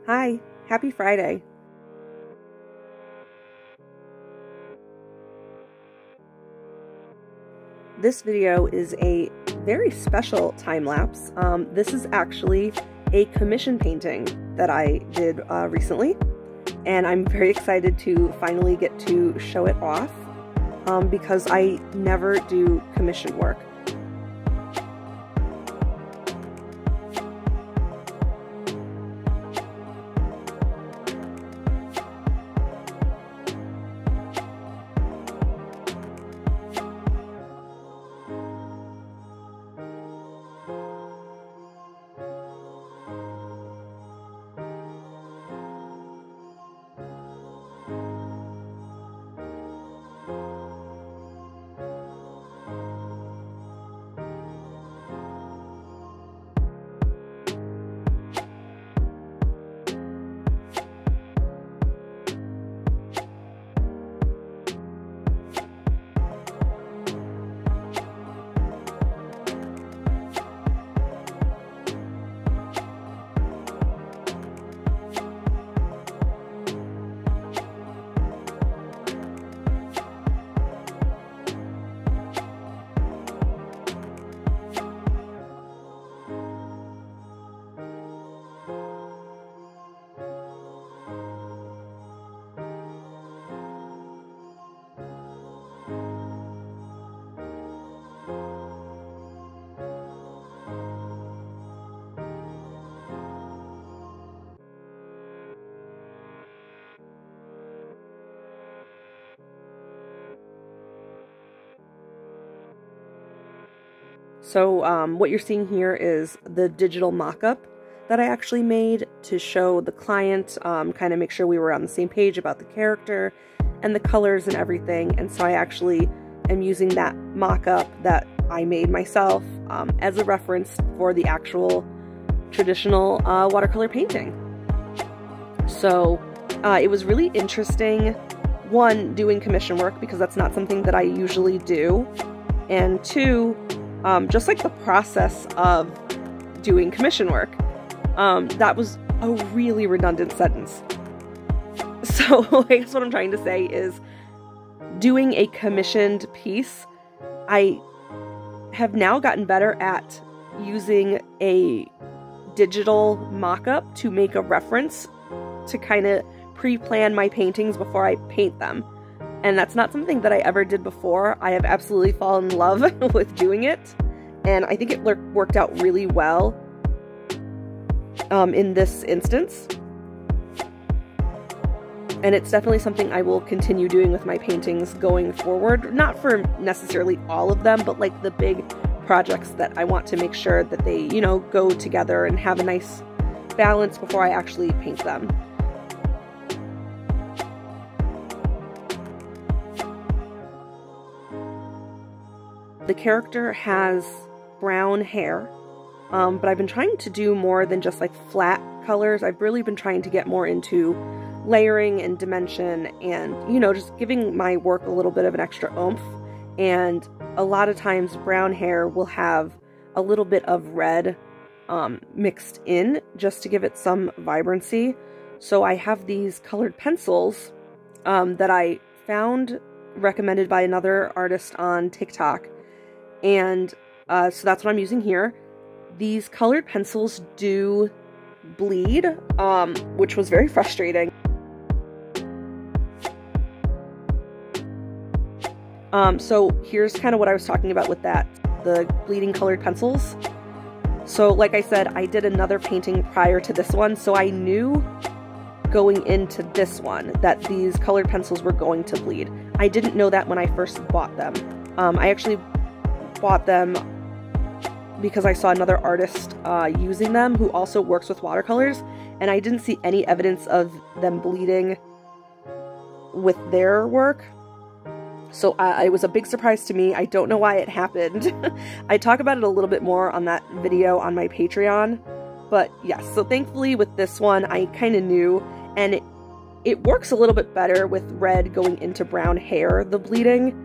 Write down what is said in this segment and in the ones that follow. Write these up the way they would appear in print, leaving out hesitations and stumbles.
Hi, happy Friday. This video is a very special time-lapse. This is actually a commission painting that I did recently, and I'm very excited to finally get to show it off because I never do commission work. So what you're seeing here is the digital mock-up that I actually made to show the client, kind of make sure we were on the same page about the character and the colors and everything. And so I actually am using that mock-up that I made myself as a reference for the actual traditional watercolor painting. So it was really interesting, one, doing commission work because that's not something that I usually do, and two, just like the process of doing commission work. That was a really redundant sentence. So I guess what I'm trying to say is doing a commissioned piece, I have now gotten better at using a digital mock-up to make a reference to kind of pre-plan my paintings before I paint them. And that's not something that I ever did before. I have absolutely fallen in love with doing it, and I think it worked out really well in this instance. And it's definitely something I will continue doing with my paintings going forward. Not for necessarily all of them, but like the big projects that I want to make sure that they, you know, go together and have a nice balance before I actually paint them. The character has brown hair, but I've been trying to do more than just like flat colors. I've really been trying to get more into layering and dimension and, you know, just giving my work a little bit of an extra oomph. And a lot of times brown hair will have a little bit of red mixed in just to give it some vibrancy. So I have these colored pencils that I found recommended by another artist on TikTok. And so that's what I'm using here. These colored pencils do bleed, which was very frustrating. So here's kind of what I was talking about with that, the bleeding colored pencils. So like I said, I did another painting prior to this one, so I knew going into this one that these colored pencils were going to bleed. I didn't know that when I first bought them. I actually bought them because I saw another artist using them who also works with watercolors, and I didn't see any evidence of them bleeding with their work. So it was a big surprise to me. I don't know why it happened. I talk about it a little bit more on that video on my Patreon. But yes, so thankfully with this one, I kind of knew, and it works a little bit better with red going into brown hair, the bleeding.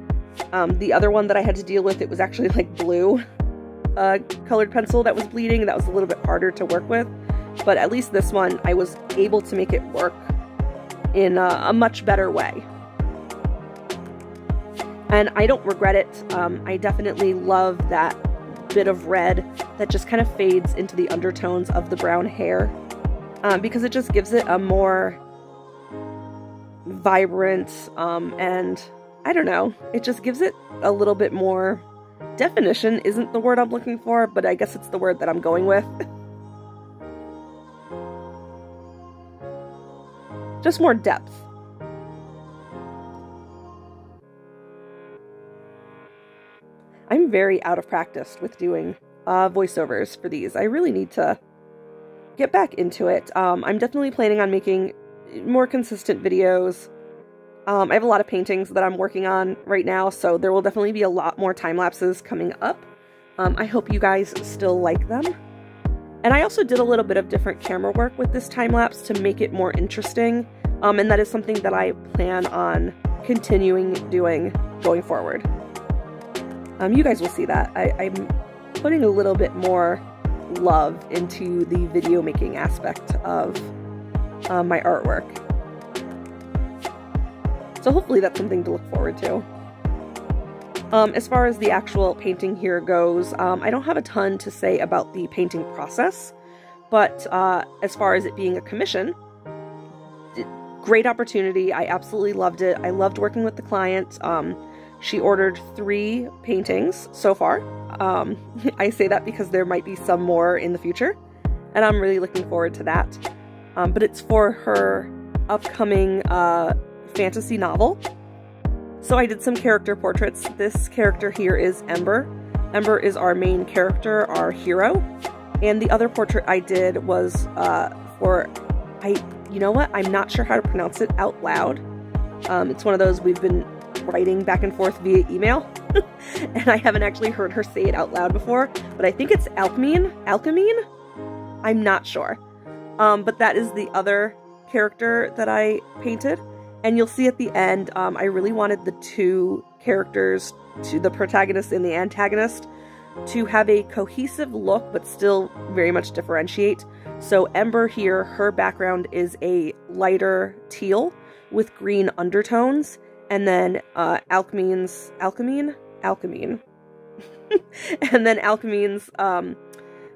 The other one that I had to deal with, it was actually like blue colored pencil that was bleeding. That was a little bit harder to work with. but at least this one, I was able to make it work in a much better way. And I don't regret it. I definitely love that bit of red that just kind of fades into the undertones of the brown hair, because it just gives it a more vibrant, and I don't know, it just gives it a little bit more definition. Isn't the word I'm looking for, but I guess it's the word that I'm going with. Just more depth. I'm very out of practice with doing voiceovers for these. I really need to get back into it. I'm definitely planning on making more consistent videos. I have a lot of paintings that I'm working on right now, so there will definitely be a lot more time lapses coming up. I hope you guys still like them. And I also did a little bit of different camera work with this time lapse to make it more interesting, and that is something that I plan on continuing doing going forward. You guys will see that. I'm putting a little bit more love into the video making aspect of my artwork. So hopefully that's something to look forward to. As far as the actual painting here goes, I don't have a ton to say about the painting process, but as far as it being a commission, great opportunity. I absolutely loved it. I loved working with the client. She ordered 3 paintings so far. I say that because there might be some more in the future, and I'm really looking forward to that. But it's for her upcoming fantasy novel. So I did some character portraits. This character here is Ember. Ember is our main character, our hero. And the other portrait I did was you know what? I'm not sure how to pronounce it out loud. It's one of those we've been writing back and forth via email, and I haven't actually heard her say it out loud before, but I think it's Alcmene? Alcmene? I'm not sure. But that is the other character that I painted, and you'll see at the end, I really wanted the 2 characters, the protagonist and the antagonist, to have a cohesive look, but still very much differentiate. So Ember here, her background is a lighter teal with green undertones, and then Alcmene, and then Alcmene's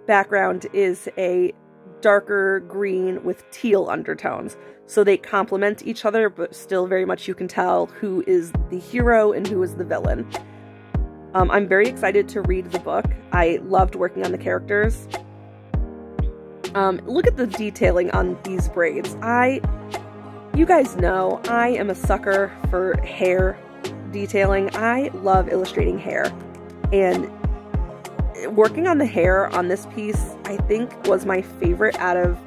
background is a darker green with teal undertones. So they complement each other, but still very much you can tell who is the hero and who is the villain. I'm very excited to read the book. I loved working on the characters. Look at the detailing on these braids. You guys know I am a sucker for hair detailing. I love illustrating hair, and working on the hair on this piece, I think, was my favorite out of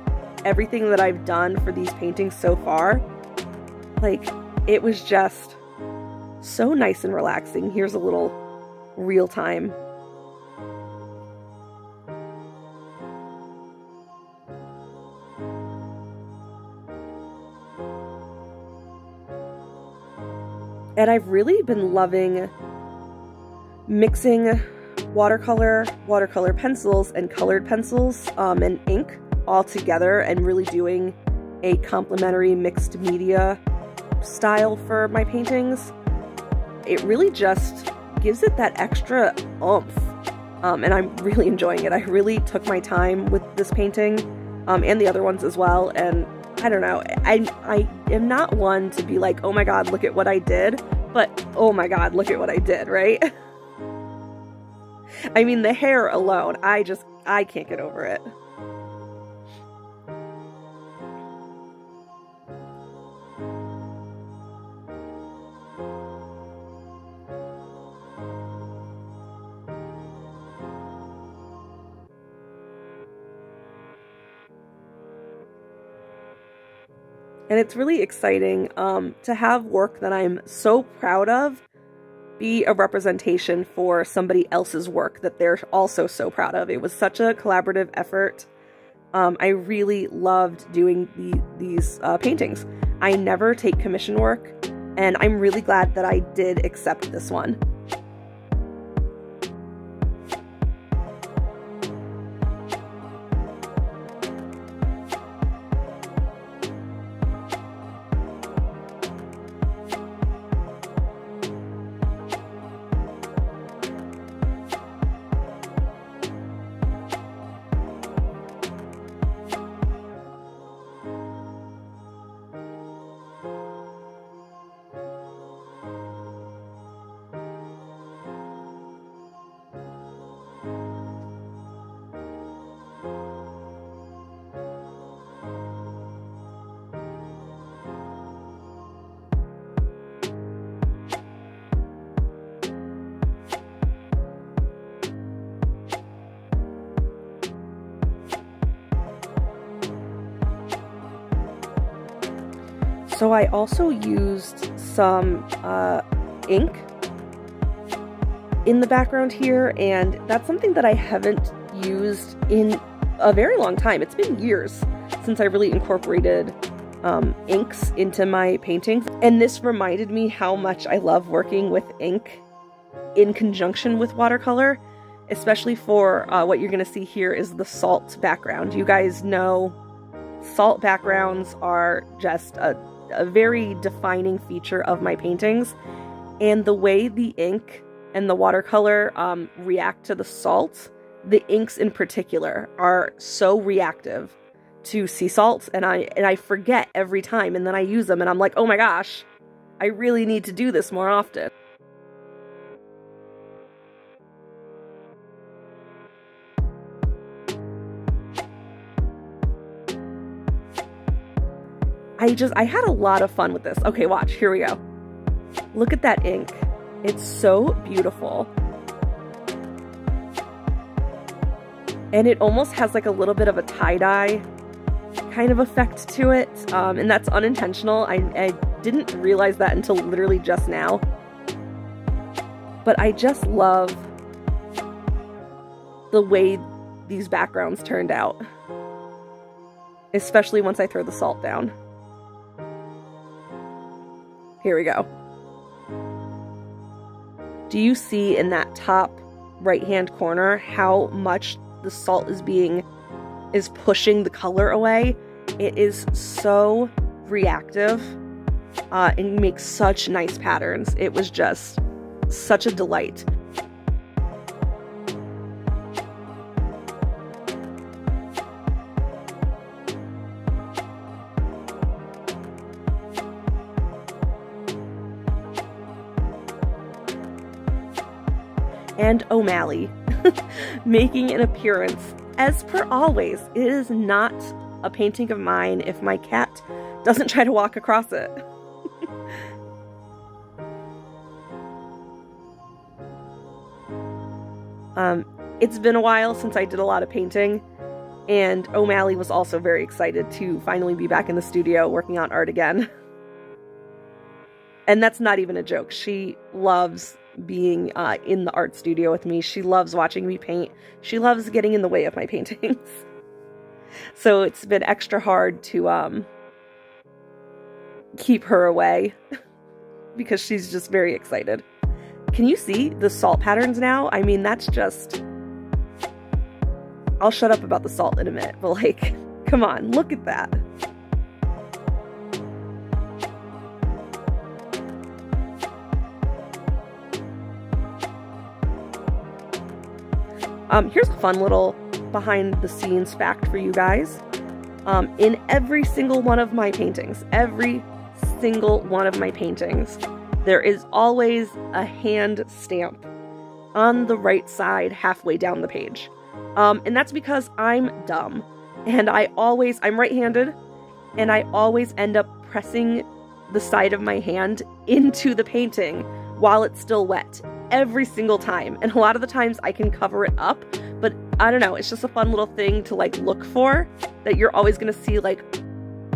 everything that I've done for these paintings so far. Like, it was just so nice and relaxing. Here's a little real time. And I've really been loving mixing watercolor pencils, and colored pencils, and ink all together, and really doing a complementary mixed media style for my paintings. It really just gives it that extra oomph, and I'm really enjoying it. I really took my time with this painting, and the other ones as well, and I don't know, I am not one to be like, oh my god, look at what I did, but oh my god, look at what I did, right? I mean, the hair alone, I can't get over it. And it's really exciting to have work that I'm so proud of be a representation for somebody else's work that they're also so proud of. It was such a collaborative effort. I really loved doing these paintings. I never take commission work, and I'm really glad that I did accept this one. So I also used some ink in the background here, and that's something that I haven't used in a very long time. It's been years since I really incorporated inks into my paintings, and this reminded me how much I love working with ink in conjunction with watercolor, especially for what you're going to see here is the salt background. You guys know salt backgrounds are just a very defining feature of my paintings, and the way the ink and the watercolor react to the salt, the inks in particular are so reactive to sea salts, and I forget every time, and then I use them and I'm like, oh my gosh, I really need to do this more often. I had a lot of fun with this. Okay, watch, here we go. Look at that ink. It's so beautiful. And it almost has like a little bit of a tie-dye kind of effect to it. And that's unintentional. I didn't realize that until literally just now. But I just love the way these backgrounds turned out. Especially once I throw the salt down. Here we go. Do you see in that top right-hand corner how much the salt is pushing the color away? It is so reactive and makes such nice patterns. It was just such a delight. And O'Malley making an appearance. As per always, it is not a painting of mine if my cat doesn't try to walk across it. It's been a while since I did a lot of painting, and O'Malley was also very excited to finally be back in the studio working on art again. And that's not even a joke. She loves being in the art studio with me. She loves watching me paint. She loves getting in the way of my paintings. So it's been extra hard to keep her away because she's just very excited. Can you see the salt patterns now? I mean, that's just... I'll shut up about the salt in a minute, but like, come on, look at that. Here's a fun little behind the scenes fact for you guys. In every single one of my paintings, there is always a hand stamp on the right side halfway down the page. And that's because I'm dumb, and I'm right-handed, and I always end up pressing the side of my hand into the painting while it's still wet. Every single time. And a lot of the times I can cover it up, but I don't know, it's just a fun little thing to like look for, that you're always going to see like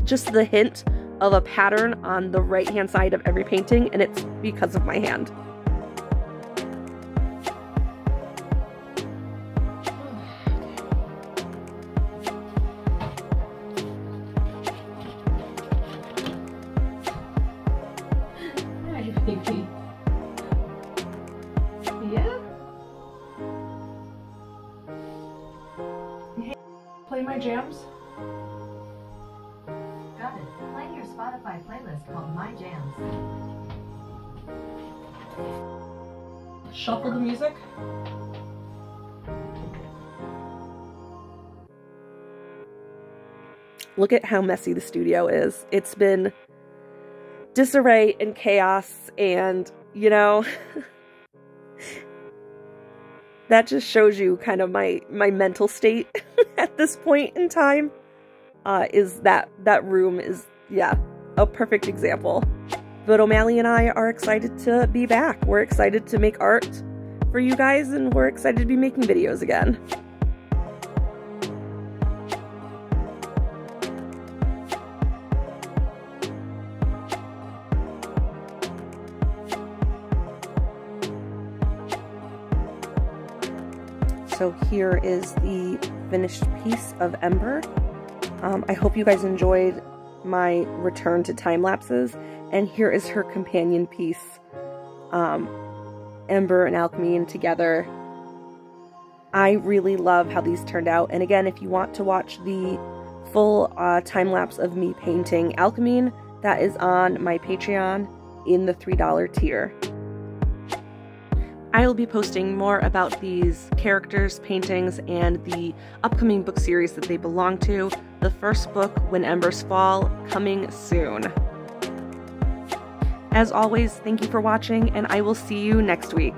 just the hint of a pattern on the right hand side of every painting, and it's because of my hand. Play my jams? Got it. Playing your Spotify playlist called My Jams. Shuffle the music. Look at how messy the studio is. It's been disarray and chaos, and, you know, that just shows you kind of my mental state at this point in time. Is that room is, yeah, a perfect example. But O'Malley and I are excited to be back. We're excited to make art for you guys, and we're excited to be making videos again. So here is the finished piece of Ember. I hope you guys enjoyed my return to time lapses, and here is her companion piece, Ember and Alcmene together. I really love how these turned out, and again, if you want to watch the full time lapse of me painting Alcmene, that is on my Patreon in the $3 tier. I will be posting more about these characters, paintings, and the upcoming book series that they belong to. The first book, When Embers Fall, coming soon. As always, thank you for watching, and I will see you next week.